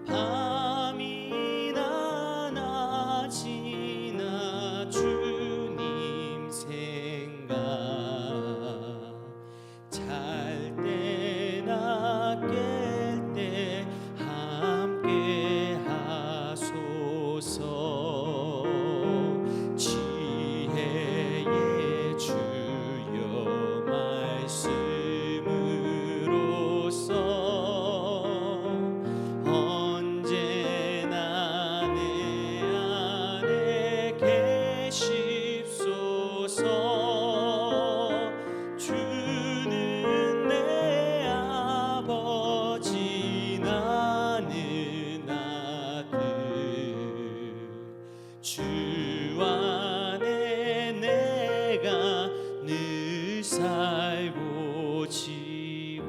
밤이나 낮이나 주님 생각 잘 때나 깰 때 함께 하소서. 지혜의 주여 말씀으로써 언제나 내 안에 계십소서. 주는 내 아버지 나는 아들 주 안에 내가 늘 살고 지고.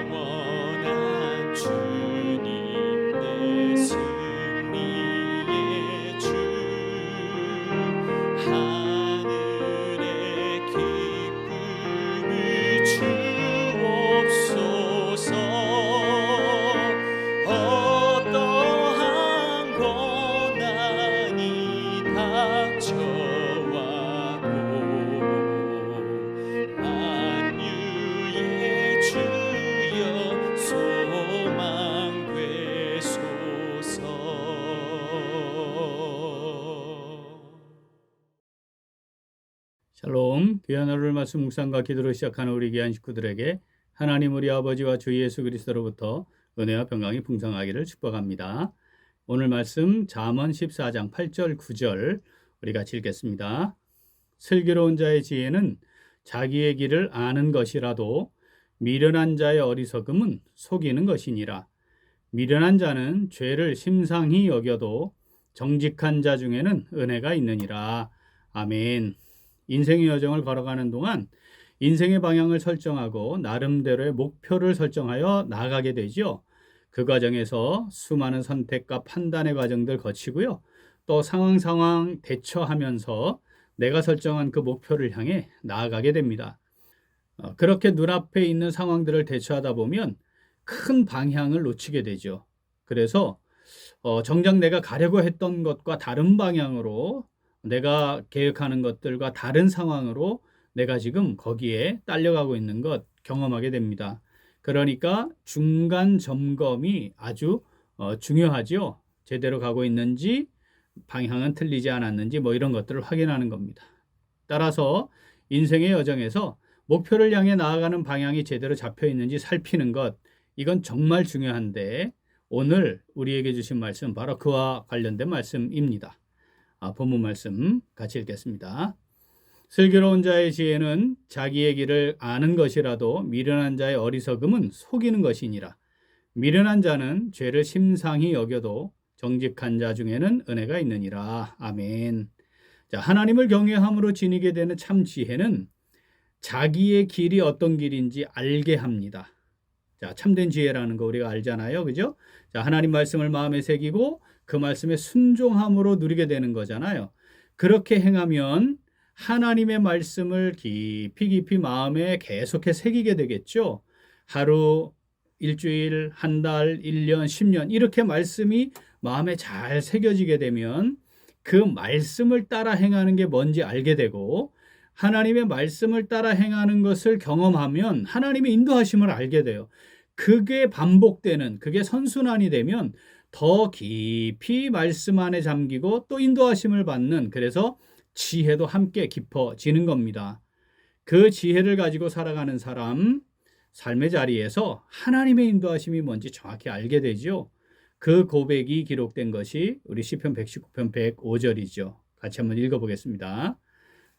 영원한 주님 내 승리의 주 하늘의 기쁨을 주옵소서. 어떠한 고난이 닥쳐와도 만유의 주여 소망 되소서. 샬롬, 귀한 하루를 말씀 묵상과 기도로 시작하는 우리 귀한 식구들에게 하나님 우리 아버지와 주 예수 그리스도로부터 은혜와 평강이 풍성하기를 축복합니다. 오늘 말씀 잠언 14장 8절 9절 우리 같이 읽겠습니다. 슬기로운 자의 지혜는 자기의 길을 아는 것이라도 미련한 자의 어리석음은 속이는 것이니라. 미련한 자는 죄를 심상히 여겨도 정직한 자 중에는 은혜가 있느니라. 아멘. 인생의 여정을 걸어가는 동안 인생의 방향을 설정하고 나름대로의 목표를 설정하여 나아가게 되죠. 그 과정에서 수많은 선택과 판단의 과정들 거치고요. 또 상황 대처하면서 내가 설정한 그 목표를 향해 나아가게 됩니다. 그렇게 눈앞에 있는 상황들을 대처하다 보면 큰 방향을 놓치게 되죠. 그래서 정작 내가 가려고 했던 것과 다른 방향으로 내가 계획하는 것들과 다른 상황으로 내가 지금 거기에 딸려가고 있는 것 경험하게 됩니다. 그러니까 중간 점검이 아주 중요하죠. 제대로 가고 있는지 방향은 틀리지 않았는지 뭐 이런 것들을 확인하는 겁니다. 따라서 인생의 여정에서 목표를 향해 나아가는 방향이 제대로 잡혀 있는지 살피는 것, 이건 정말 중요한데 오늘 우리에게 주신 말씀 바로 그와 관련된 말씀입니다. 본문 말씀 같이 읽겠습니다. 슬기로운 자의 지혜는 자기의 길을 아는 것이라도 미련한 자의 어리석음은 속이는 것이니라. 미련한 자는 죄를 심상히 여겨도 정직한 자 중에는 은혜가 있느니라. 아멘. 자, 하나님을 경외함으로 지니게 되는 참 지혜는 자기의 길이 어떤 길인지 알게 합니다. 자, 참된 지혜라는 거 우리가 알잖아요. 그죠? 자, 하나님 말씀을 마음에 새기고 그 말씀에 순종함으로 누리게 되는 거잖아요. 그렇게 행하면 하나님의 말씀을 깊이 마음에 계속해 새기게 되겠죠. 하루, 일주일, 한 달, 1년, 10년 이렇게 말씀이 마음에 잘 새겨지게 되면 그 말씀을 따라 행하는 게 뭔지 알게 되고 하나님의 말씀을 따라 행하는 것을 경험하면 하나님의 인도하심을 알게 돼요. 그게 반복되는, 그게 선순환이 되면 더 깊이 말씀 안에 잠기고 또 인도하심을 받는, 그래서 지혜도 함께 깊어지는 겁니다. 그 지혜를 가지고 살아가는 사람, 삶의 자리에서 하나님의 인도하심이 뭔지 정확히 알게 되죠. 그 고백이 기록된 것이 우리 시편 119편 105절이죠. 같이 한번 읽어보겠습니다.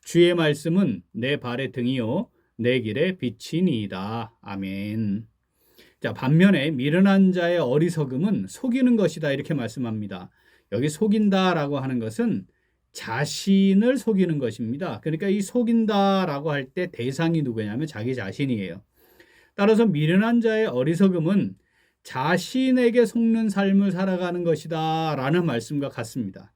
주의 말씀은 내 발의 등이요 내 길의 빛이니이다. 아멘. 자, 반면에 미련한 자의 어리석음은 속이는 것이다 이렇게 말씀합니다. 여기 속인다라고 하는 것은 자신을 속이는 것입니다. 그러니까 이 속인다라고 할 때 대상이 누구냐면 자기 자신이에요. 따라서 미련한 자의 어리석음은 자신에게 속는 삶을 살아가는 것이다 라는 말씀과 같습니다.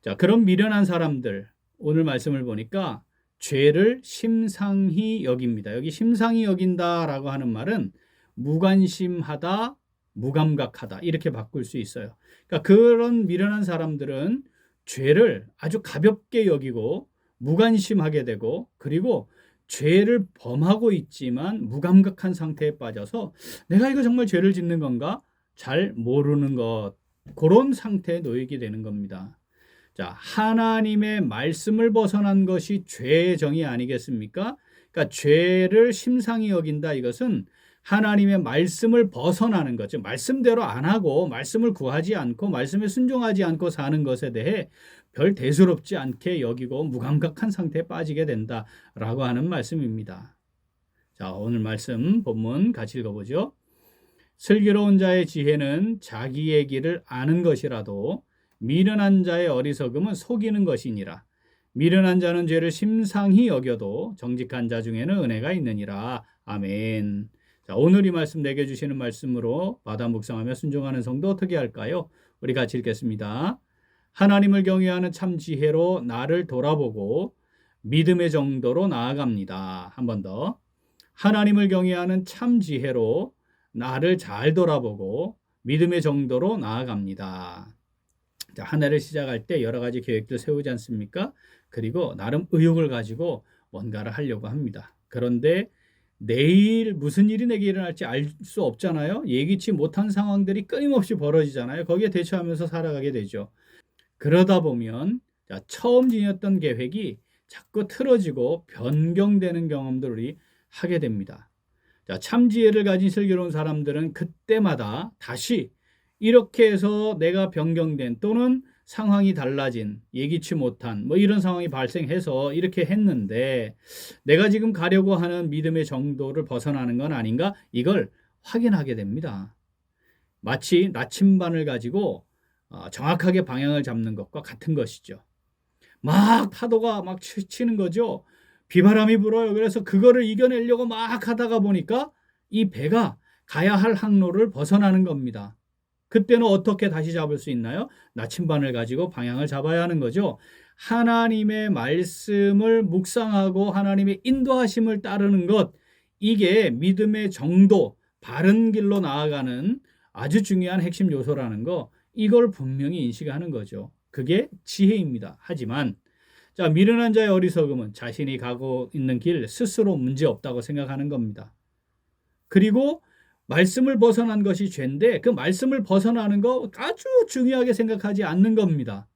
자, 그런 미련한 사람들, 오늘 말씀을 보니까 죄를 심상히 여깁니다. 여기 심상히 여긴다라고 하는 말은 무관심하다, 무감각하다 이렇게 바꿀 수 있어요. 그러니까 그런 미련한 사람들은 죄를 아주 가볍게 여기고 무관심하게 되고, 그리고 죄를 범하고 있지만 무감각한 상태에 빠져서 내가 이거 정말 죄를 짓는 건가? 잘 모르는 것, 그런 상태에 놓이게 되는 겁니다. 자, 하나님의 말씀을 벗어난 것이 죄의 정의 아니겠습니까? 그러니까 죄를 심상히 여긴다, 이것은 하나님의 말씀을 벗어나는 거죠. 말씀대로 안 하고 말씀을 구하지 않고 말씀에 순종하지 않고 사는 것에 대해 별 대수롭지 않게 여기고 무감각한 상태에 빠지게 된다라고 하는 말씀입니다. 자, 오늘 말씀 본문 같이 읽어보죠. 슬기로운 자의 지혜는 자기의 길을 아는 것이라도 미련한 자의 어리석음은 속이는 것이니라. 미련한 자는 죄를 심상히 여겨도 정직한 자 중에는 은혜가 있느니라. 아멘. 자, 오늘 이 말씀 내게 주시는 말씀으로 받아 묵상하며 순종하는 성도 어떻게 할까요? 우리 같이 읽겠습니다. 하나님을 경외하는 참 지혜로 나를 돌아보고 믿음의 정도로 나아갑니다. 한 번 더. 하나님을 경외하는 참 지혜로 나를 잘 돌아보고 믿음의 정도로 나아갑니다. 자, 한 해를 시작할 때 여러 가지 계획들 세우지 않습니까? 그리고 나름 의욕을 가지고 뭔가를 하려고 합니다. 그런데 내일 무슨 일이 내게 일어날지 알 수 없잖아요. 예기치 못한 상황들이 끊임없이 벌어지잖아요. 거기에 대처하면서 살아가게 되죠. 그러다 보면 처음 지녔던 계획이 자꾸 틀어지고 변경되는 경험들을 우리 하게 됩니다. 자, 참지혜를 가진 슬기로운 사람들은 그때마다 다시 이렇게 해서 내가 변경된 또는 상황이 달라진 예기치 못한 이런 상황이 발생해서 이렇게 했는데 내가 지금 가려고 하는 믿음의 정도를 벗어나는 건 아닌가? 이걸 확인하게 됩니다. 마치 나침반을 가지고 정확하게 방향을 잡는 것과 같은 것이죠. 막 파도가 막 치는 거죠. 비바람이 불어요. 그래서 그거를 이겨내려고 막 하다가 보니까 이 배가 가야 할 항로를 벗어나는 겁니다. 그때는 어떻게 다시 잡을 수 있나요? 나침반을 가지고 방향을 잡아야 하는 거죠. 하나님의 말씀을 묵상하고 하나님의 인도하심을 따르는 것, 이게 믿음의 정도, 바른 길로 나아가는 아주 중요한 핵심 요소라는 거, 이걸 분명히 인식하는 거죠. 그게 지혜입니다. 하지만 자, 미련한 자의 어리석음은 자신이 가고 있는 길 스스로 문제 없다고 생각하는 겁니다. 그리고 말씀을 벗어난 것이 죄인데 그 말씀을 벗어나는 거 아주 중요하게 생각하지 않는 겁니다.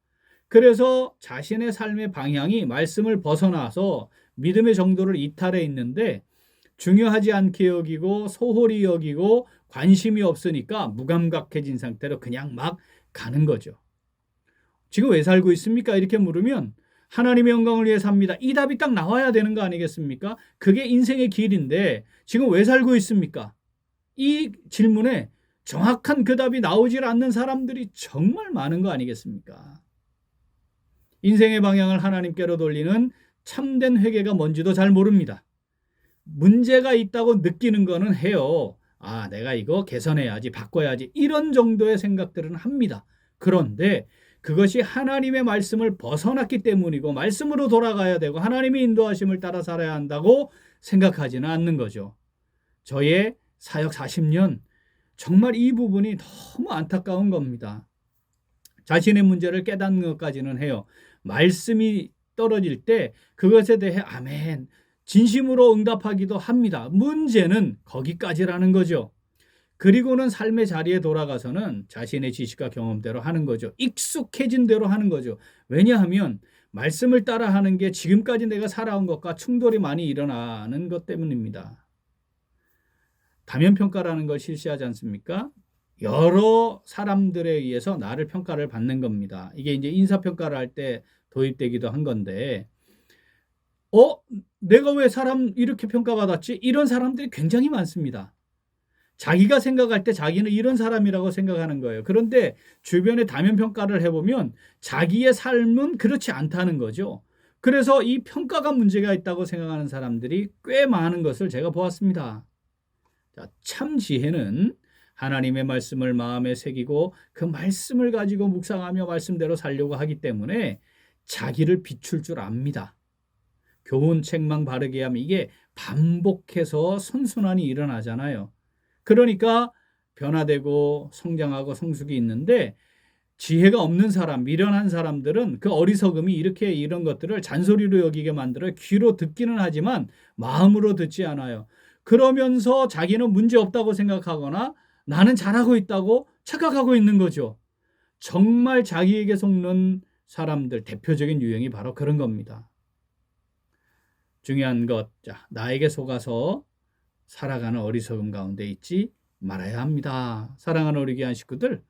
그래서 자신의 삶의 방향이 말씀을 벗어나서 믿음의 정도를 이탈해 있는데 중요하지 않게 여기고 소홀히 여기고 관심이 없으니까 무감각해진 상태로 그냥 막 가는 거죠. 지금 왜 살고 있습니까? 이렇게 물으면 하나님의 영광을 위해 삽니다. 이 답이 딱 나와야 되는 거 아니겠습니까? 그게 인생의 길인데 지금 왜 살고 있습니까? 이 질문에 정확한 그 답이 나오질 않는 사람들이 정말 많은 거 아니겠습니까? 인생의 방향을 하나님께로 돌리는 참된 회개가 뭔지도 잘 모릅니다. 문제가 있다고 느끼는 거는 해요. 아, 내가 이거 개선해야지, 바꿔야지, 이런 정도의 생각들은 합니다. 그런데 그것이 하나님의 말씀을 벗어났기 때문이고 말씀으로 돌아가야 되고 하나님의 인도하심을 따라 살아야 한다고 생각하지는 않는 거죠. 저의 사역 40년, 정말 이 부분이 너무 안타까운 겁니다. 자신의 문제를 깨닫는 것까지는 해요. 말씀이 떨어질 때 그것에 대해 아멘, 진심으로 응답하기도 합니다. 문제는 거기까지라는 거죠. 그리고는 삶의 자리에 돌아가서는 자신의 지식과 경험대로 하는 거죠. 익숙해진 대로 하는 거죠. 왜냐하면 말씀을 따라 하는 게 지금까지 내가 살아온 것과 충돌이 많이 일어나는 것 때문입니다. 다면평가라는 걸 실시하지 않습니까? 여러 사람들에 의해서 나를 평가를 받는 겁니다. 이게 이제 인사평가를 할 때 도입되기도 한 건데, 내가 왜 사람 이렇게 평가받았지? 이런 사람들이 굉장히 많습니다. 자기가 생각할 때 자기는 이런 사람이라고 생각하는 거예요. 그런데 주변에 다면 평가를 해보면 자기의 삶은 그렇지 않다는 거죠. 그래서 이 평가가 문제가 있다고 생각하는 사람들이 꽤 많은 것을 제가 보았습니다. 자, 참 지혜는 하나님의 말씀을 마음에 새기고 그 말씀을 가지고 묵상하며 말씀대로 살려고 하기 때문에 자기를 비출 줄 압니다. 교훈책망 바르게 하면 이게 반복해서 선순환이 일어나잖아요. 그러니까 변화되고 성장하고 성숙이 있는데, 지혜가 없는 사람, 미련한 사람들은 그 어리석음이 이렇게 이런 것들을 잔소리로 여기게 만들어 귀로 듣기는 하지만 마음으로 듣지 않아요. 그러면서 자기는 문제 없다고 생각하거나 나는 잘하고 있다고 착각하고 있는 거죠. 정말 자기에게 속는 사람들 대표적인 유형이 바로 그런 겁니다. 중요한 것, 자, 나에게 속아서 살아가는 어리석음 가운데 있지 말아야 합니다. 사랑하는 우리 귀한 식구들,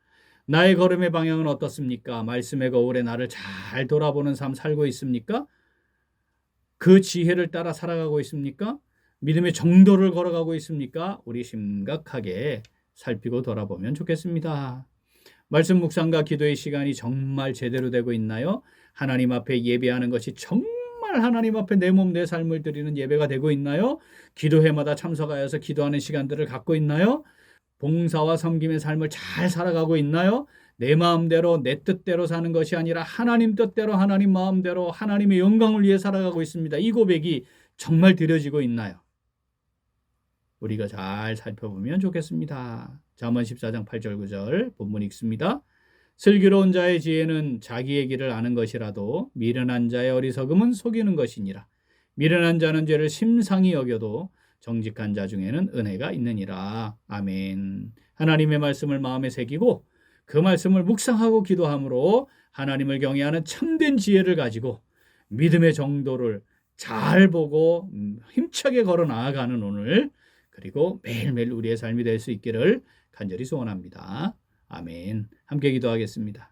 나의 걸음의 방향은 어떻습니까? 말씀의 거울에 나를 잘 돌아보는 삶 살고 있습니까? 그 지혜를 따라 살아가고 있습니까? 믿음의 정도를 걸어가고 있습니까? 우리 심각하게 살피고 돌아보면 좋겠습니다. 말씀 묵상과 기도의 시간이 정말 제대로 되고 있나요? 하나님 앞에 예배하는 것이 정말 하나님 앞에 내 몸, 내 삶을 드리는 예배가 되고 있나요? 기도회마다 참석하여서 기도하는 시간들을 갖고 있나요? 봉사와 섬김의 삶을 잘 살아가고 있나요? 내 마음대로 내 뜻대로 사는 것이 아니라 하나님 뜻대로 하나님 마음대로 하나님의 영광을 위해 살아가고 있습니다. 이 고백이 정말 드려지고 있나요? 우리가 잘 살펴보면 좋겠습니다. 잠언 14장 8절 9절 본문 읽습니다. 슬기로운 자의 지혜는 자기의 길을 아는 것이라도 미련한 자의 어리석음은 속이는 것이니라. 미련한 자는 죄를 심상히 여겨도 정직한 자 중에는 은혜가 있느니라. 아멘. 하나님의 말씀을 마음에 새기고 그 말씀을 묵상하고 기도함으로 하나님을 경외하는 참된 지혜를 가지고 믿음의 정도를 잘 보고 힘차게 걸어 나아가는 오늘, 그리고 매일매일 우리의 삶이 될 수 있기를 간절히 소원합니다. 아멘. 함께 기도하겠습니다.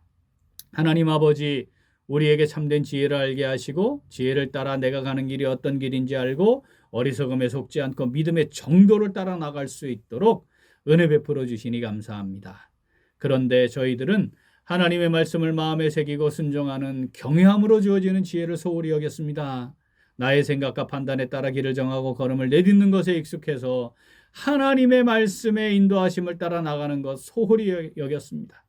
하나님 아버지, 우리에게 참된 지혜를 알게 하시고 지혜를 따라 내가 가는 길이 어떤 길인지 알고 어리석음에 속지 않고 믿음의 정도를 따라 나갈 수 있도록 은혜 베풀어 주시니 감사합니다. 그런데 저희들은 하나님의 말씀을 마음에 새기고 순종하는 경외함으로 주어지는 지혜를 소홀히 여겼습니다. 나의 생각과 판단에 따라 길을 정하고 걸음을 내딛는 것에 익숙해서 하나님의 말씀의 인도하심을 따라 나가는 것 소홀히 여겼습니다.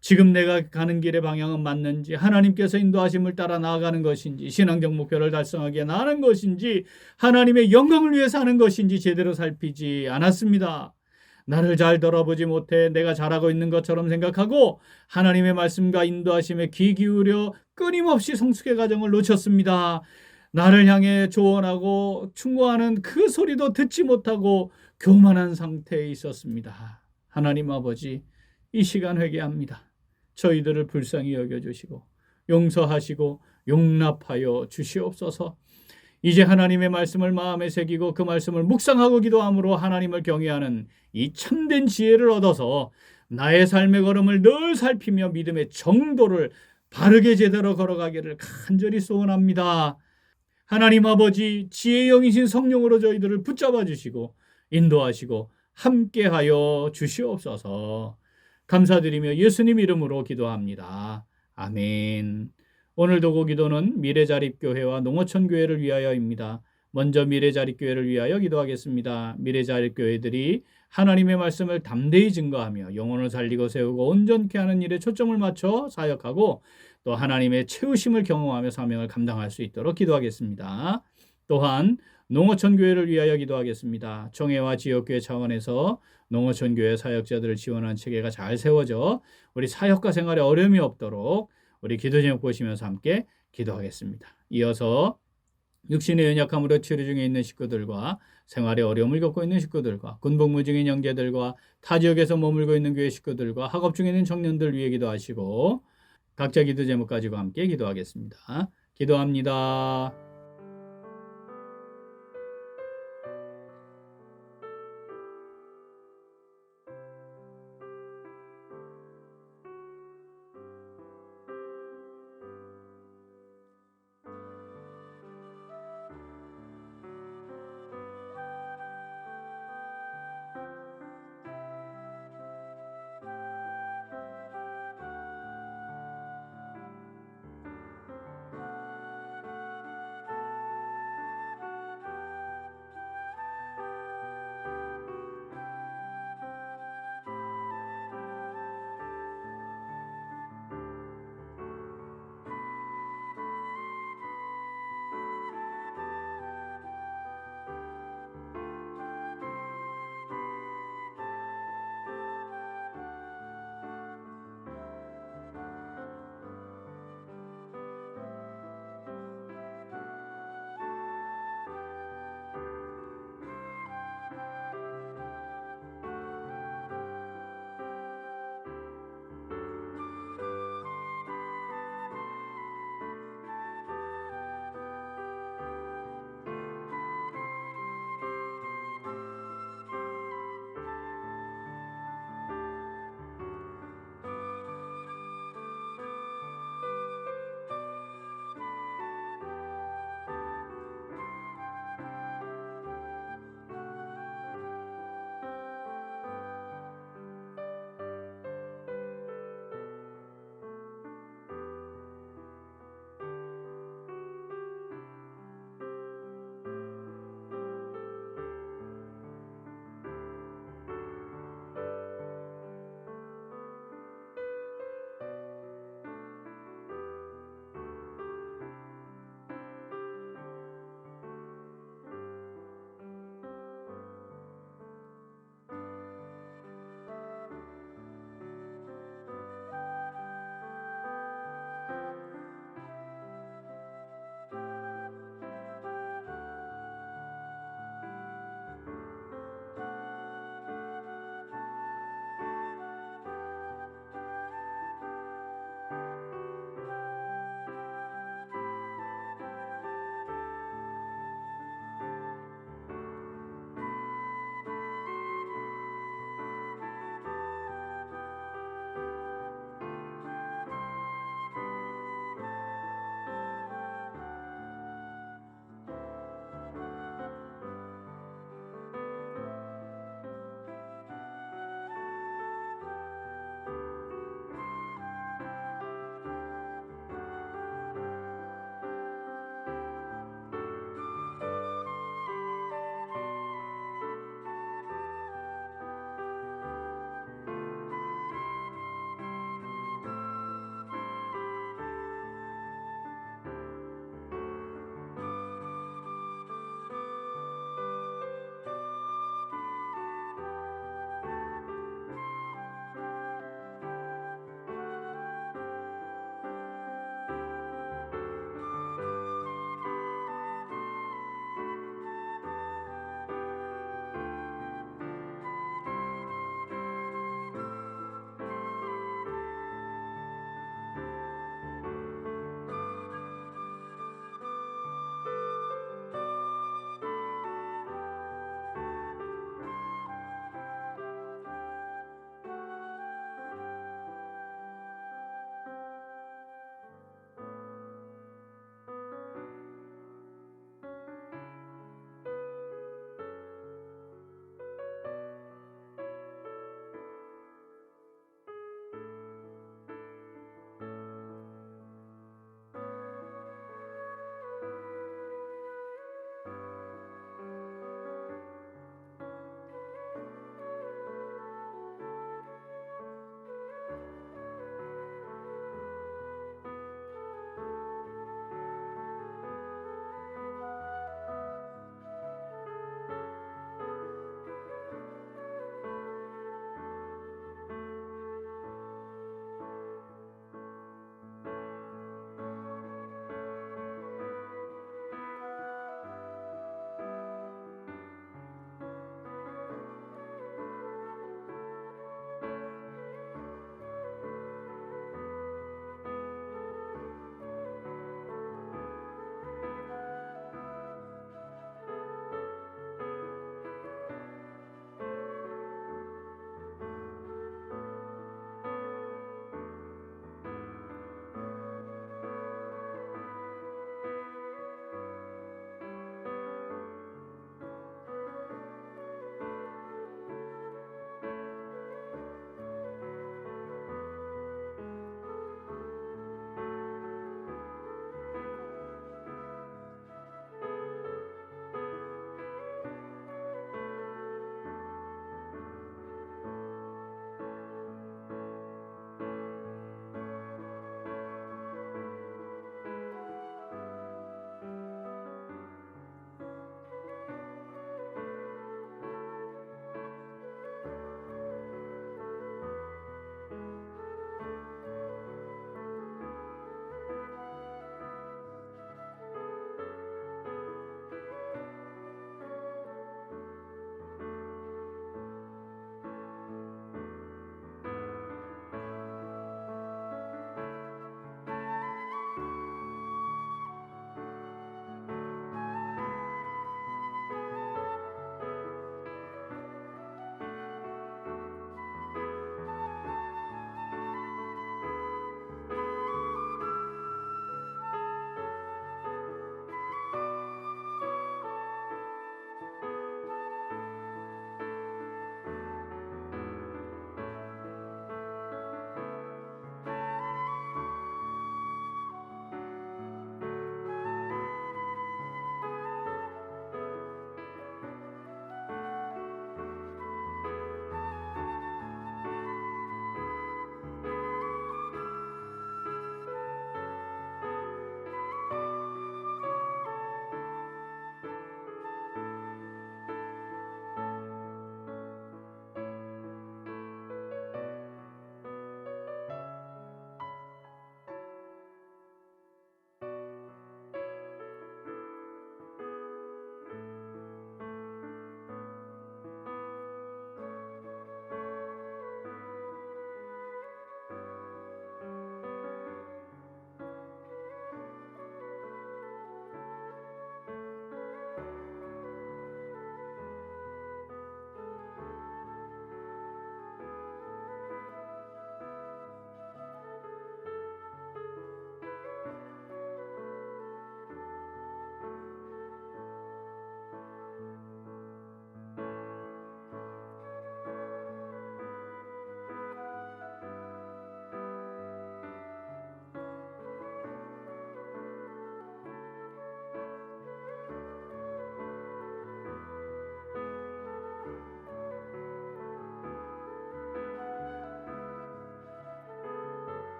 지금 내가 가는 길의 방향은 맞는지, 하나님께서 인도하심을 따라 나아가는 것인지, 신앙적 목표를 달성하기 위해 나가는 것인지, 하나님의 영광을 위해 사는 것인지 제대로 살피지 않았습니다. 나를 잘 돌아보지 못해 내가 잘하고 있는 것처럼 생각하고 하나님의 말씀과 인도하심에 귀 기울여 끊임없이 성숙의 과정을 놓쳤습니다. 나를 향해 조언하고 충고하는 그 소리도 듣지 못하고 교만한 상태에 있었습니다. 하나님 아버지, 이 시간 회개합니다. 저희들을 불쌍히 여겨주시고 용서하시고 용납하여 주시옵소서. 이제 하나님의 말씀을 마음에 새기고 그 말씀을 묵상하고 기도함으로 하나님을 경외하는 이 참된 지혜를 얻어서 나의 삶의 걸음을 늘 살피며 믿음의 정도를 바르게 제대로 걸어가기를 간절히 소원합니다. 하나님 아버지, 지혜의 영이신 성령으로 저희들을 붙잡아 주시고 인도하시고 함께하여 주시옵소서. 감사드리며 예수님 이름으로 기도합니다. 아멘. 오늘도 그 기도는 미래자립교회와 농어촌교회를 위하여입니다. 먼저 미래자립교회를 위하여 기도하겠습니다. 미래자립교회들이 하나님의 말씀을 담대히 증거하며 영혼을 살리고 세우고 온전케 하는 일에 초점을 맞춰 사역하고 또 하나님의 채우심을 경험하며 사명을 감당할 수 있도록 기도하겠습니다. 또한 농어촌교회를 위하여 기도하겠습니다. 총회와 지역교회 차원에서 농어촌교회 사역자들을 지원하는 체계가 잘 세워져 우리 사역과 생활에 어려움이 없도록 우리 기도 제목 보시면서 함께 기도하겠습니다. 이어서 육신의 연약함으로 치료 중에 있는 식구들과 생활에 어려움을 겪고 있는 식구들과 군복무 중인 형제들과 타 지역에서 머물고 있는 교회 식구들과 학업 중에 있는 청년들 위해 기도하시고 각자 기도 제목 가지고 함께 기도하겠습니다. 기도합니다.